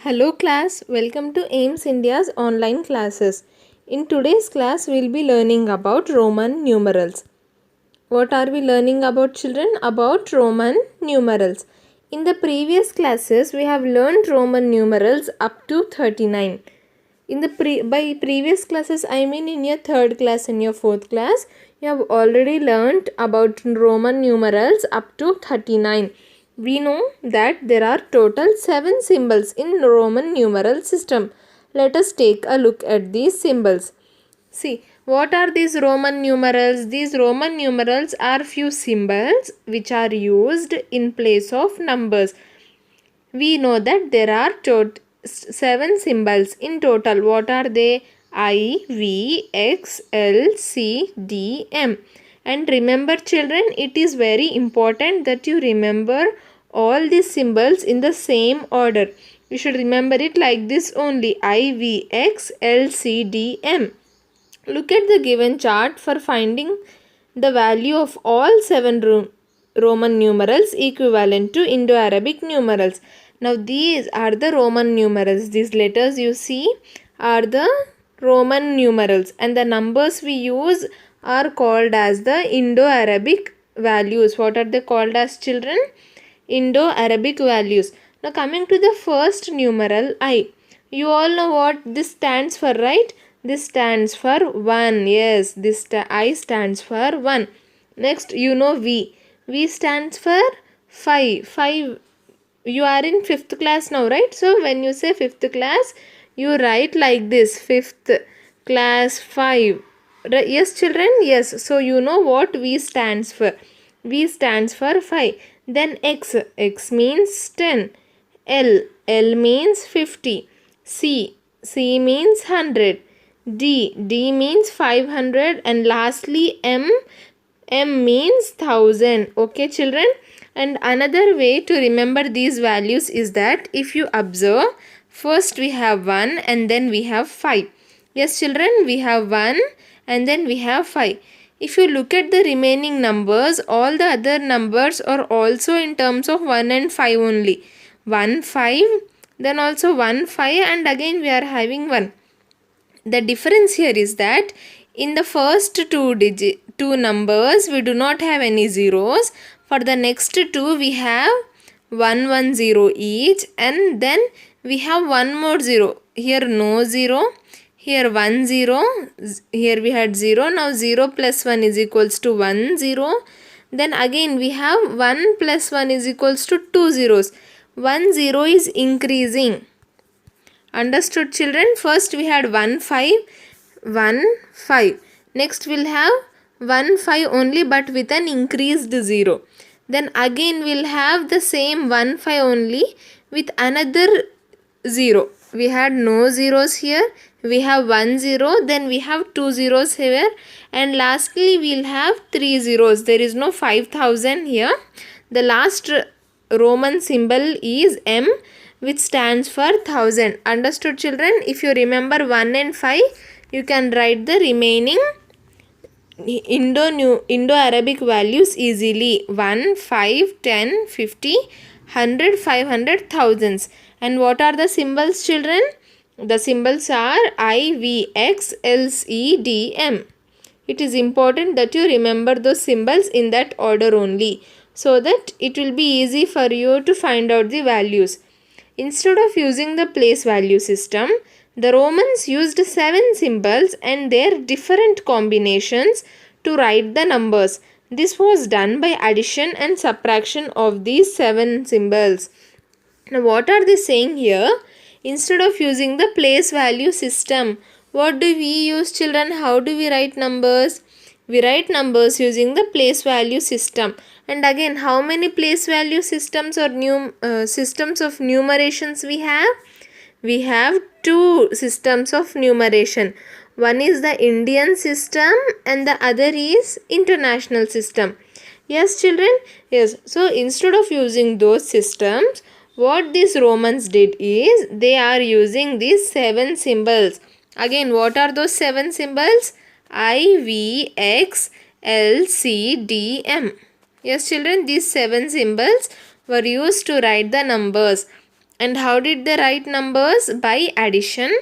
Hello class, welcome to AIMS India's online classes. In today's class, we'll be learning about Roman numerals. What are we learning about, children? About Roman numerals. In the previous classes, we have learned Roman numerals up to 39. By previous classes, I mean in your third class and your fourth class, you have already learned about Roman numerals up to 39. We know that there are total 7 symbols in Roman numeral system. Let us take a look at these symbols. See, what are these Roman numerals? These Roman numerals are few symbols which are used in place of numbers. We know that there are 7 symbols in total. What are they? I, V, X, L, C, D, M. And remember, children, it is very important that you remember all these symbols in the same order. You should remember it like this only: I, V, X, L, C, D, M. Look at the given chart for finding the value of all 7 Roman numerals equivalent to Indo-Arabic numerals. Now these are the Roman numerals. These letters you see are the Roman numerals, and the numbers we use are called as the Indo-Arabic values. What are they called as, children? Indo-Arabic values. Now coming to the first numeral I. You all know what this stands for, right? This stands for 1. Yes, this I stands for 1. Next, you know V. V stands for 5. 5. You are in 5th class now, right? So when you say 5th class, you write like this: 5th class 5. Yes, children? Yes. So you know what V stands for. V stands for 5. Then X. X means 10. L. L means 50. C. C means 100. D. D means 500. And lastly M. M means 1000. Okay, children? And another way to remember these values is that if you observe, first we have 1 and then we have 5. Yes, children, we have 1 and then we have 5. If you look at the remaining numbers, all the other numbers are also in terms of 1 and 5 only. 1, 5, then also 1, 5, and again we are having 1. The difference here is that in the first two numbers we do not have any zeros. For the next two we have 1, 1, 0 each, and then we have one more 0. Here no 0. Here 1, 0. Here we had 0. Now 0 plus 1 is equals to 1, 0. Then again we have 1 plus 1 is equals to 2 zeros. 1 0 is increasing. Understood, children? First we had 1 5, 1 5. Next we'll have 1 5 only, but with an increased 0. Then again we'll have the same 1 5 only with another 0. We had no zeros here. We have 1 0. Then we have 2 zeros here. And lastly we'll have 3 zeros. There is no 5000 here. The last Roman symbol is M, which stands for 1000. Understood, children? If you remember 1 and 5, you can write the remaining Indo-Arabic values easily. 1, 5, 10, 50, 100, 500, thousands. And what are the symbols, children? The symbols are I, V, X, L, C, D, M. It is important that you remember those symbols in that order only, so that it will be easy for you to find out the values. Instead of using the place value system, the Romans used 7 symbols and their different combinations to write the numbers. This was done by addition and subtraction of these 7 symbols. Now what are they saying here? Instead of using the place value system, what do we use, children? How do we write numbers? We write numbers using the place value system. And again, how many place value systems or systems of numerations we have? We have 2 systems of numeration. One is the Indian system and the other is international system. Yes, children? Yes. So instead of using those systems, what these Romans did is they are using these 7 symbols. Again, what are those 7 symbols? I, V, X, L, C, D, M. Yes, children, these 7 symbols were used to write the numbers. And how did they write numbers? By addition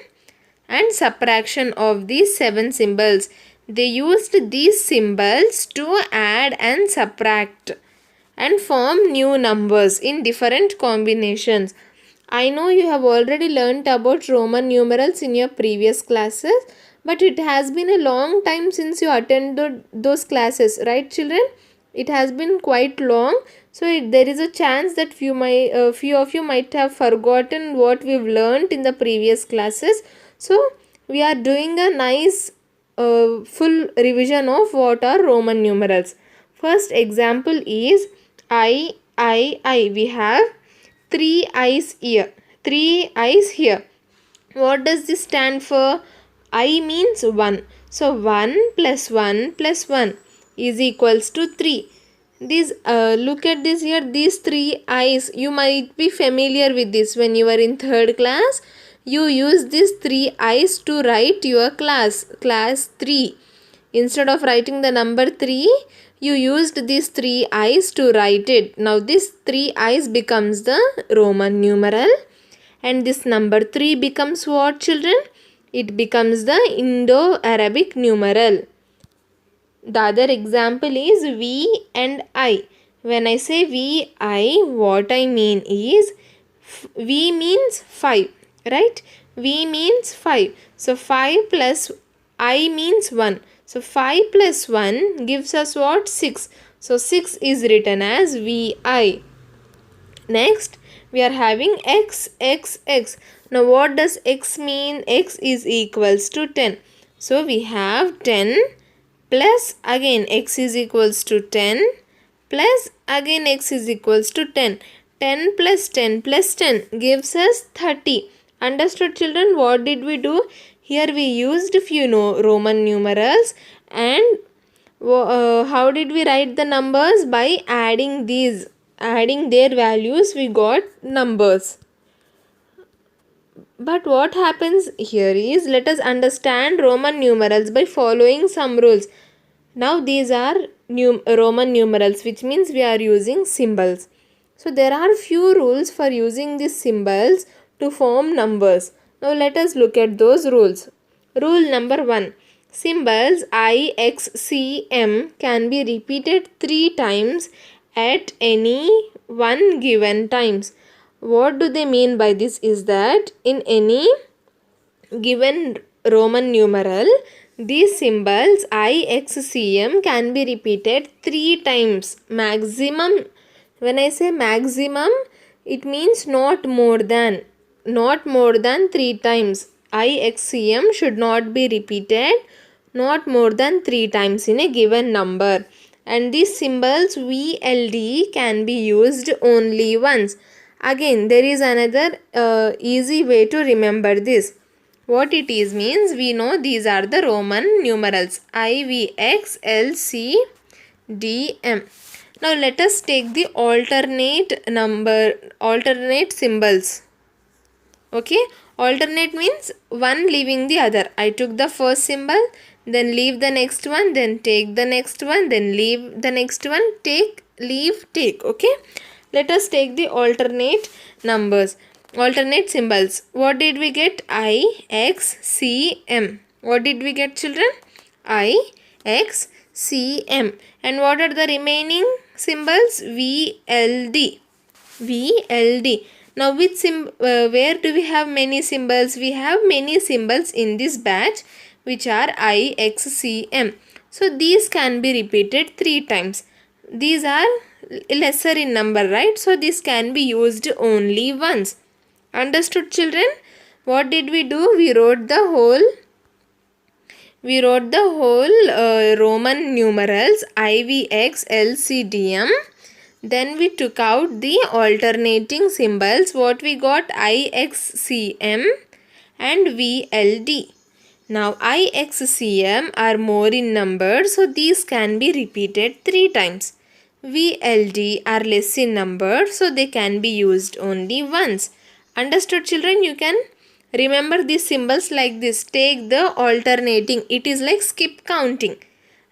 and subtraction of these 7 symbols. They used these symbols to add and subtract and form new numbers in different combinations. I know you have already learnt about Roman numerals in your previous classes, but it has been a long time since you attended those classes, right children? It has been quite long, so there is a chance that few of you might have forgotten what we've learnt in the previous classes. So we are doing a nice full revision of what are Roman numerals. First example is I. We have 3 I's here. 3 I's here. What does this stand for? I means 1. So 1 plus 1 plus 1 is equals to 3. These look at this here, these 3 I's. You might be familiar with this when you were in 3rd class. You use these 3 I's to write your class 3. Instead of writing the number 3, you used these 3 I's to write it. Now this 3 I's becomes the Roman numeral, and this number 3 becomes what children? It becomes the Indo-Arabic numeral. The other example is V and I. When I say V, I, what I mean is V means 5, right? V means 5. So 5 plus I means 1. So 5 plus 1 gives us what? 6. So 6 is written as VI. Next, we are having X. Now what does X mean? X is equals to 10. So we have 10 plus again X is equals to 10 plus again X is equals to 10. 10 plus 10 plus 10 gives us 30. Understood children? What did we do? Here we used few Roman numerals, and how did we write the numbers? By adding these. Adding their values, we got numbers. But what happens here is, let us understand Roman numerals by following some rules. Now these are Roman numerals, which means we are using symbols. So there are few rules for using these symbols to form numbers. Now let us look at those rules. Rule number 1. Symbols I, X, C, M can be repeated 3 times at any one given times. What do they mean by this is that in any given Roman numeral, these symbols I, X, C, M can be repeated 3 times maximum. When I say maximum, it means not more than 3 times. I, X, C, M should not be repeated not more than 3 times in a given number. And these symbols VLD can be used only once. Again, there is another easy way to remember this. What it is means, we know these are the Roman numerals I, V, X, L, C, D, M. Now let us take the alternate symbols. Okay, alternate means one leaving the other. I took the first symbol, then leave the next one, then take the next one, then leave the next one, take, leave, take. Okay, let us take the alternate numbers, alternate symbols. What did we get? I, X, C, M. What did we get children? I, X, C, M. And what are the remaining symbols? V, L, D. V, L, D. Now where do we have many symbols? We have many symbols in this batch, which are I, X, C, M. So these can be repeated 3 times. These are lesser in number, right? So this can be used only once. Understood children? What did we do? We wrote the whole Roman numerals I, V, X, L, C, D, M. Then we took out the alternating symbols. What we got? I, X, C, M and V, L, D. Now I, X, C, M are more in number, so these can be repeated 3 times. V, L, D are less in number, so they can be used only once. Understood children? You can remember these symbols like this. Take the alternating. It is like skip counting,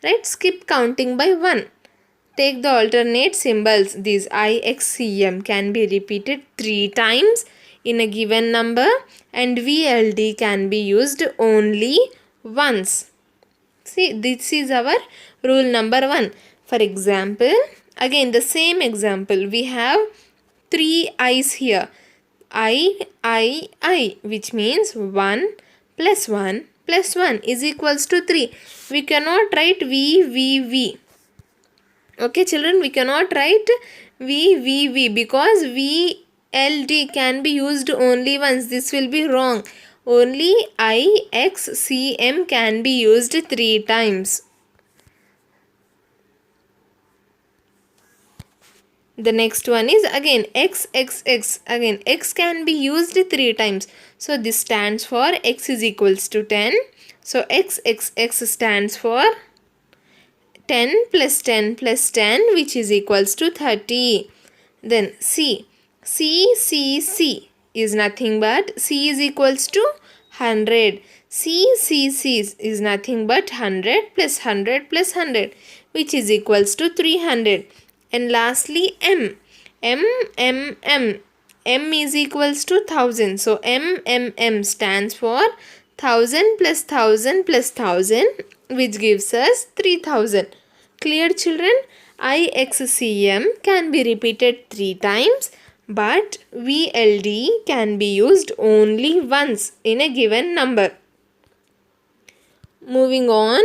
right? Skip counting by 1. Take the alternate symbols. These I, X, C, M can be repeated 3 times in a given number and VLD can be used only once. See, this is our rule number 1. For example, again the same example, we have 3 i's here. I, which means 1 plus 1 plus 1 is equals to 3. We cannot write V. Okay children, we cannot write V because VLD can be used only once. This will be wrong. Only IXCM can be used 3 times. The next one is again XXX. Again X can be used 3 times. So this stands for X is equals to 10. So XXX stands for 10 plus 10 plus 10, which is equals to 30. Then C is nothing but C is equals to 100. C is nothing but 100 plus 100 plus 100, which is equals to 300. And lastly M is equals to 1000. So M stands for 1000 plus 1000 plus 1000, which gives us 3000. Clear children? IXCM can be repeated 3 times, but VLD can be used only once in a given number. Moving on,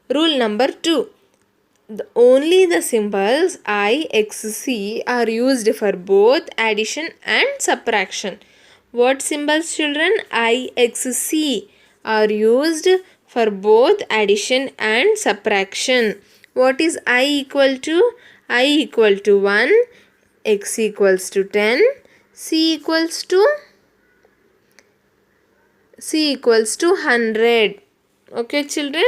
rule number 2. Only the symbols I, X, C are used for both addition and subtraction. What symbols children? I, X, C are used for both addition and subtraction. What is I equal to? I equal to 1, X equals to 10, C equals to 100. Okay children,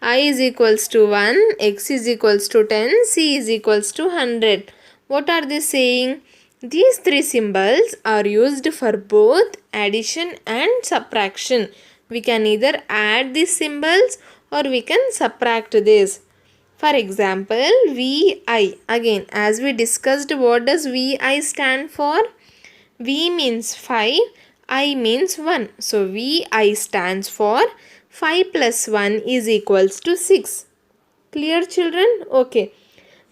I is equals to 1, X is equals to 10, C is equals to 100. What are they saying? These 3 symbols are used for both addition and subtraction. We can either add these symbols or we can subtract this. For example, VI. Again, as we discussed, what does VI stand for? V means 5, I means 1. So, VI stands for 5 plus 1 is equals to 6. Clear children? Okay.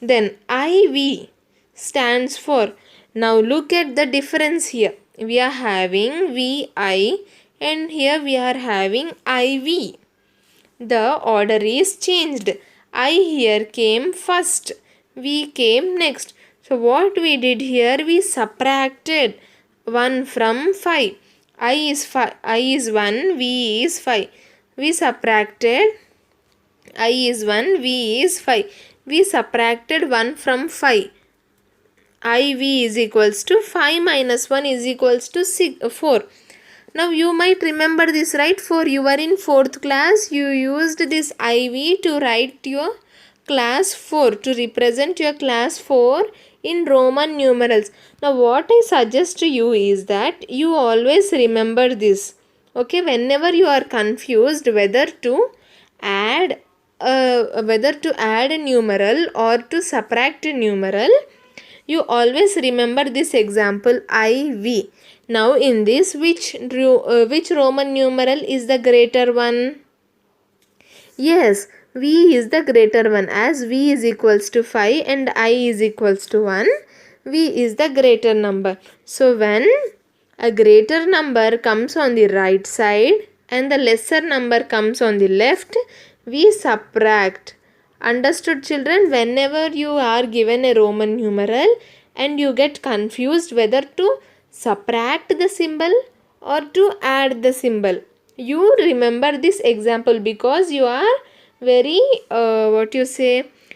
Then IV stands for, now look at the difference here. We are having VI and here we are having IV. The order is changed. I here came first. V came next. So what we did here, we subtracted 1 from 5. I is 1, V is 5. We subtracted, I is 1, V is 5. We subtracted 1 from 5. IV is equals to 5 minus 1 is equals to 4. Now you might remember this, right? For you were in 4th class, you used this IV to write your class 4, to represent your class 4 in Roman numerals. Now what I suggest to you is that you always remember this. Okay, whenever you are confused whether to add a numeral or to subtract a numeral, you always remember this example IV. Now in this, which Roman numeral is the greater one? Yes, V is the greater one, as V is equals to 5 and I is equals to 1. V is the greater number. So when a greater number comes on the right side and the lesser number comes on the left, we subtract. Understood children? Whenever you are given a Roman numeral and you get confused whether to subtract the symbol or to add the symbol, you remember this example because you are very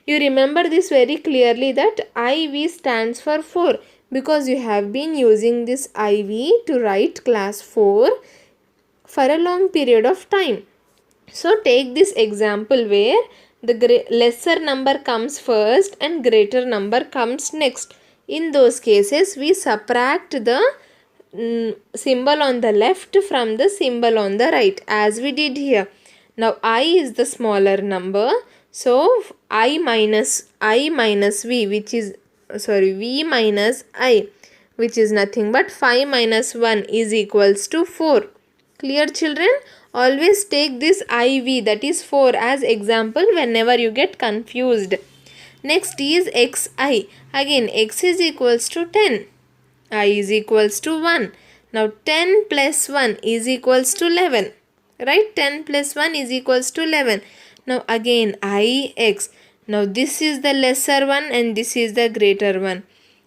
you remember this very clearly, that IV stands for 4 because you have been using this IV to write class 4 for a long period of time. So take this example where the lesser number comes first and greater number comes next. In those cases, we subtract the symbol on the left from the symbol on the right, as we did here. Now I is the smaller number, so I minus V, which is V minus I, which is nothing but 5 minus 1 is equals to 4. Clear, children? Always take this IV, that is 4, as example whenever you get confused. Next is xi. Again, x is equals to 10. I is equals to 1. Now 10 plus 1 is equals to 11. Right? 10 plus 1 is equals to 11. Now again ix. Now this is the lesser one and this is the greater one.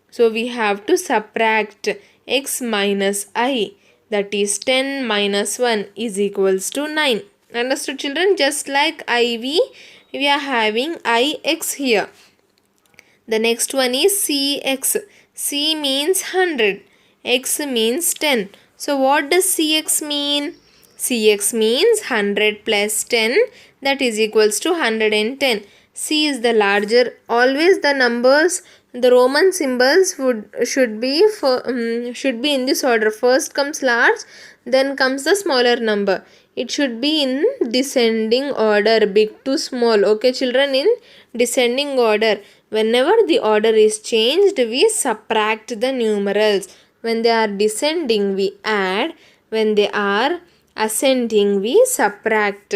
So we have to subtract x minus I. That is 10 minus 1 is equals to 9. Understood, children? Just like IV, we are having ix here. The next one is Cx. C means 100. X means 10. So what does Cx mean? Cx means 100 plus 10, that is equals to 110. C is the larger. Always the numbers, the Roman symbols should be in this order. First comes large, then comes the smaller number. It should be in descending order, big to small. Okay, children, in descending order. Whenever the order is changed, we subtract the numerals. When they are descending, we add. When they are ascending, we subtract.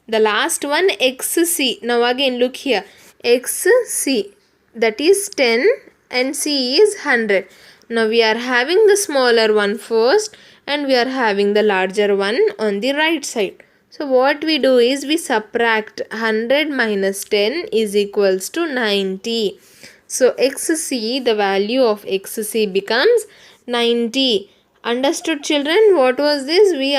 The last one, xc. Now again look here. xc, that is 10 and c is 100. Now we are having the smaller one first and we are having the larger one on the right side. So what we do is we subtract 100 minus 10 is equals to 90. So xc, the value of xc becomes 90. Understood, children? What was this? We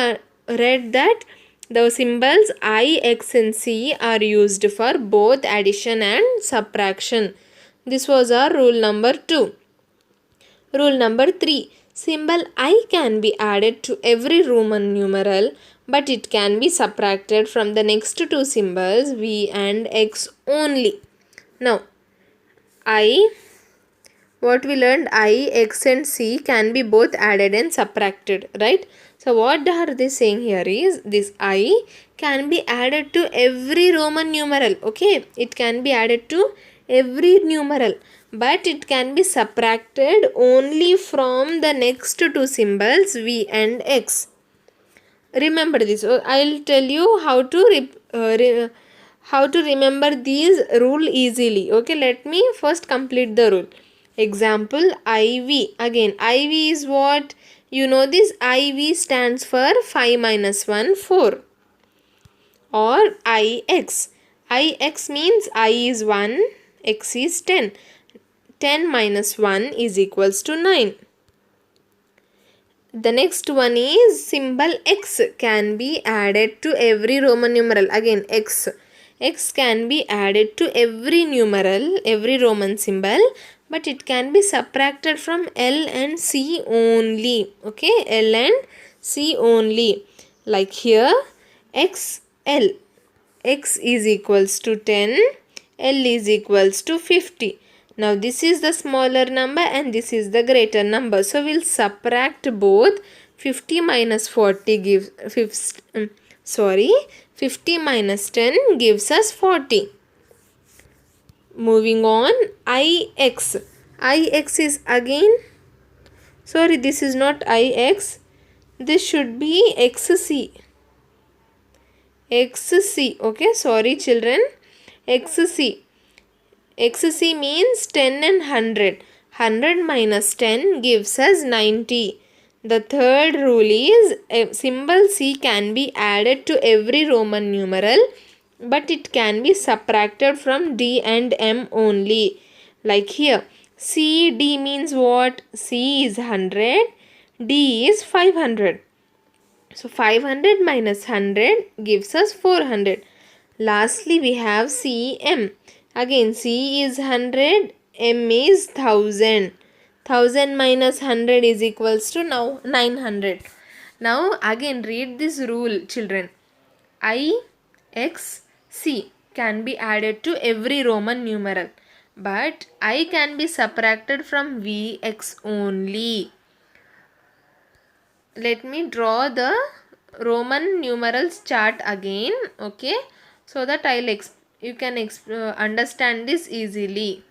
read that the symbols I, X and C are used for both addition and subtraction. This was our rule number 2. Rule number 3. Symbol I can be added to every Roman numeral, but it can be subtracted from the next two symbols V and X only. Now, what we learned, I, X and C can be both added and subtracted, right? So what are they saying here is this I can be added to every Roman numeral. Okay, it can be added to every numeral, but it can be subtracted only from the next two symbols V and X. Remember this. I'll tell you how to remember these rule easily. Okay, let me first complete the rule. Example IV. Again, IV is what? You know this, IV stands for 5 minus 1, 4. Or IX. IX means I is 1, X is 10. 10 minus 1 is equals to 9. The next one is symbol X can be added to every Roman numeral. Again, X. X can be added to every numeral, every Roman symbol, but it can be subtracted from L and C only. Okay, L and C only. Like here, XL. X is equals to 10, L is equals to 50. Now this is the smaller number and this is the greater number. So we'll subtract both. 50 minus 40 gives 50 minus 10 gives us 40. Moving on, IX. IX is again, this is not IX. This should be XC. XC. Okay, sorry children. XC. XC means 10 and 100. 100 minus 10 gives us 90. The third rule is symbol C can be added to every Roman numeral, but it can be subtracted from D and M only. Like here, CD means what? C is 100, D is 500. So 500 minus 100 gives us 400. Lastly, we have CM. Again, C is 100, M is 1000. 1000 minus 100 is equals to now 900. Now again read this rule, children. I, X, C can be added to every Roman numeral, but I can be subtracted from V, X only. Let me draw the Roman numerals chart again, okay, so that you can understand this easily.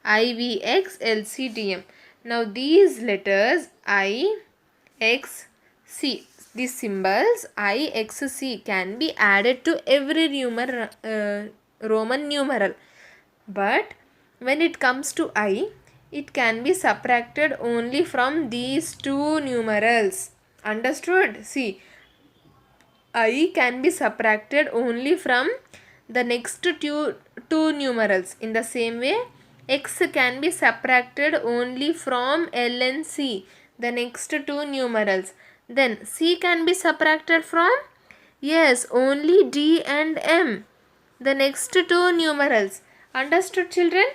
IVX LCDM. Now these letters I, X, C, these symbols I, X, C can be added to every Roman numeral. But when it comes to I, it can be subtracted only from these two numerals. Understood? See, I can be subtracted only from the next two numerals. In the same way, X can be subtracted only from L and C, the next two numerals. Then C can be subtracted from, yes, only D and M, the next two numerals. Understood, children?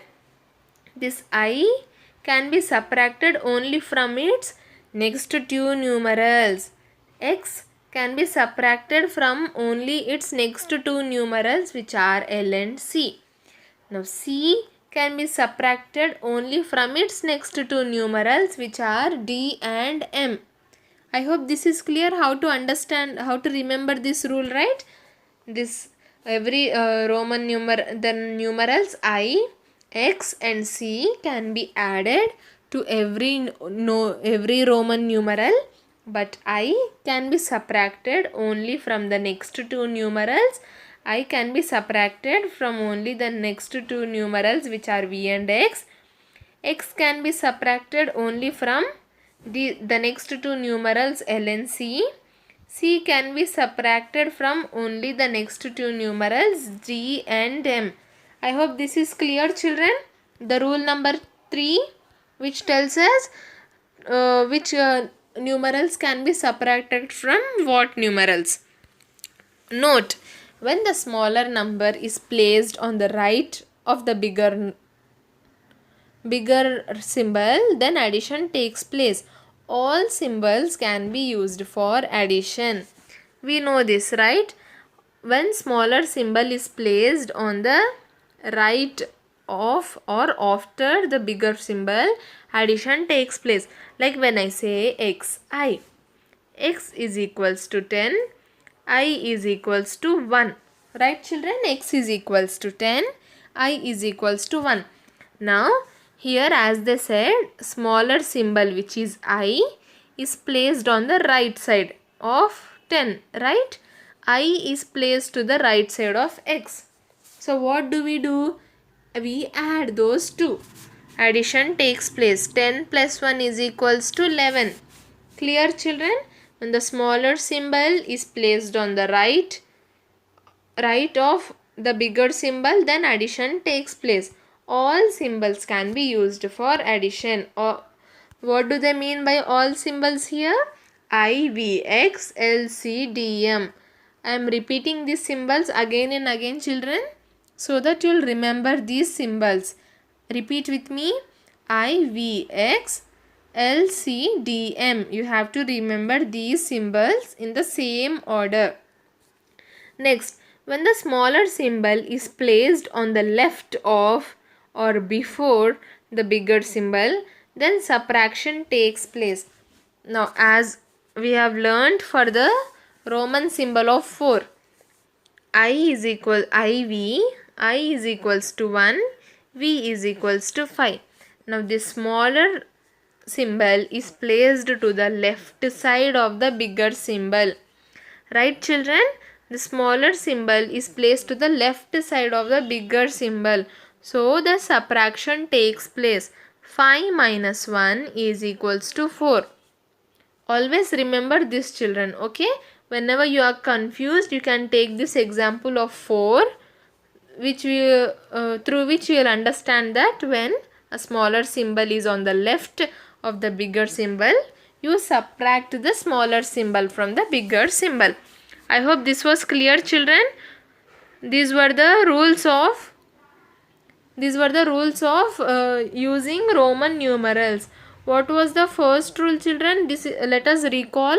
This I can be subtracted only from its next two numerals. X can be subtracted from only its next two numerals, which are L and C. Now C can be subtracted only from its next two numerals, which are D and M. I hope this is clear how to understand, how to remember this rule, right? This every the numerals I, X and C can be added to every Roman numeral, but I can be subtracted only from the next two numerals. I can be subtracted from only the next two numerals, which are V and X. X can be subtracted only from the next two numerals L and C. C can be subtracted from only the next two numerals G and M. I hope this is clear, children. The rule number 3, which tells us which numerals can be subtracted from what numerals. Note, when the smaller number is placed on the right of the bigger symbol, then addition takes place. All symbols can be used for addition. We know this, right? When smaller symbol is placed on the right of or after the bigger symbol, addition takes place. Like when I say xi, x is equals to 10, I is equals to 1. Right, children? X is equals to 10, I is equals to 1. Now, here as they said, smaller symbol which is I is placed on the right side of 10, right? I is placed to the right side of X. So what do? We add those two. Addition takes place. 10 plus 1 is equals to 11. Clear, children? When the smaller symbol is placed on the right of the bigger symbol, then addition takes place. All symbols can be used for addition. Or what do they mean by all symbols here? I, V, X, L, C, D, M. I am repeating these symbols again and again, children, so that you will remember these symbols. Repeat with me. I, V, X, L, C, D, M. You have to remember these symbols in the same order. Next, when the smaller symbol is placed on the left of or before the bigger symbol, then subtraction takes place. Now, as we have learned for the Roman symbol of 4, I is equal IV, I is equals to 1, V is equals to 5. Now, this smaller symbol is placed to the left side of the bigger symbol. Right, children? The smaller symbol is placed to the left side of the bigger symbol. So, the subtraction takes place. 5 minus 1 is equals to 4. Always remember this, children, okay? Whenever you are confused, you can take this example of 4, which through which you will understand that when a smaller symbol is on the left of the bigger symbol, you subtract the smaller symbol from the bigger symbol. I hope this was clear, children. These were the rules of using Roman numerals. What was the first rule, children? Let us recall.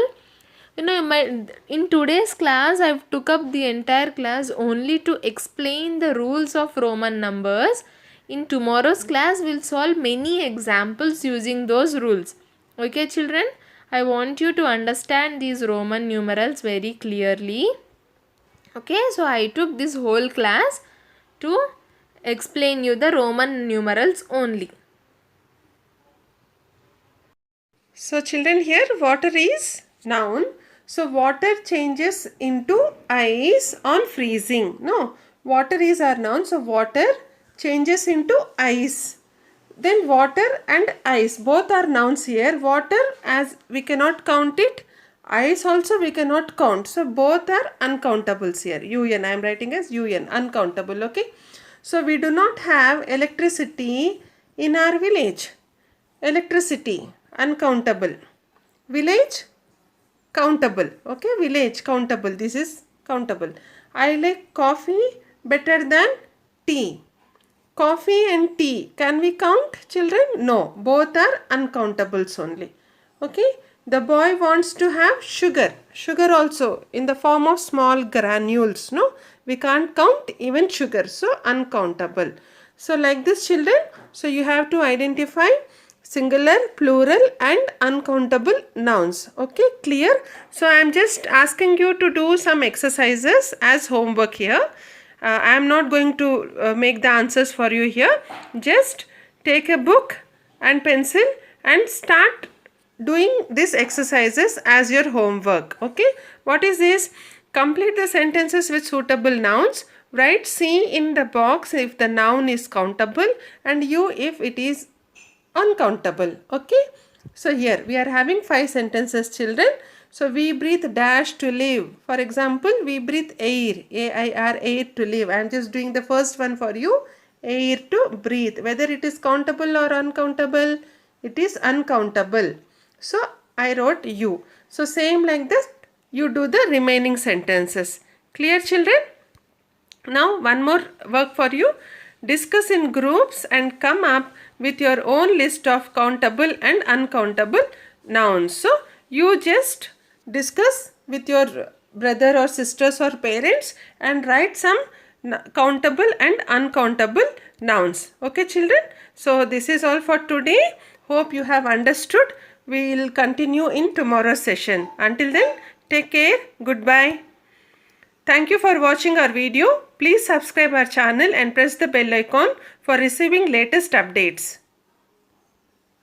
In today's class, I took up the entire class only to explain the rules of Roman numbers. In tomorrow's class, we'll solve many examples using those rules. Okay, children? I want you to understand these Roman numerals very clearly. Okay, so I took this whole class to explain you the Roman numerals only. So children, here water is noun. So water changes into ice on freezing. No, water is our noun. So water changes into ice. Then water and ice both are nouns here. Water, as we cannot count it. Ice also we cannot count. So both are uncountables here. UN, I am writing as UN, uncountable. Okay. So we do not have electricity in our village. Electricity, uncountable. Village, countable. Okay, village, countable. This is countable. I like coffee better than tea. Coffee and tea, can we count, children? No, both are uncountables only. Okay, the boy wants to have sugar. Sugar also in the form of small granules. No, we can't count even sugar. So, uncountable. So, like this, children, so you have to identify singular, plural and uncountable nouns. Okay, clear? So, I am just asking you to do some exercises as homework here. I am not going to make the answers for you here. Just take a book and pencil and start doing these exercises as your homework. Okay, what is this? Complete the sentences with suitable nouns. Write C in the box if the noun is countable and U if it is uncountable. Okay, so here we are having 5 sentences, children. So we breathe dash to live. For example, we breathe air, A-I-R, air to live. I am just doing the first one for you. Air to breathe. Whether it is countable or uncountable, it is uncountable. So I wrote you. So same like this, you do the remaining sentences. Clear, children? Now one more work for you. Discuss in groups and come up with your own list of countable and uncountable nouns. So you just discuss with your brother or sisters or parents and write some countable and uncountable nouns. Okay, children? So this is all for today. Hope you have understood. We will continue in tomorrow's session. Until then, take care. Goodbye. Thank you for watching our video. Please subscribe our channel and press the bell icon for receiving latest updates.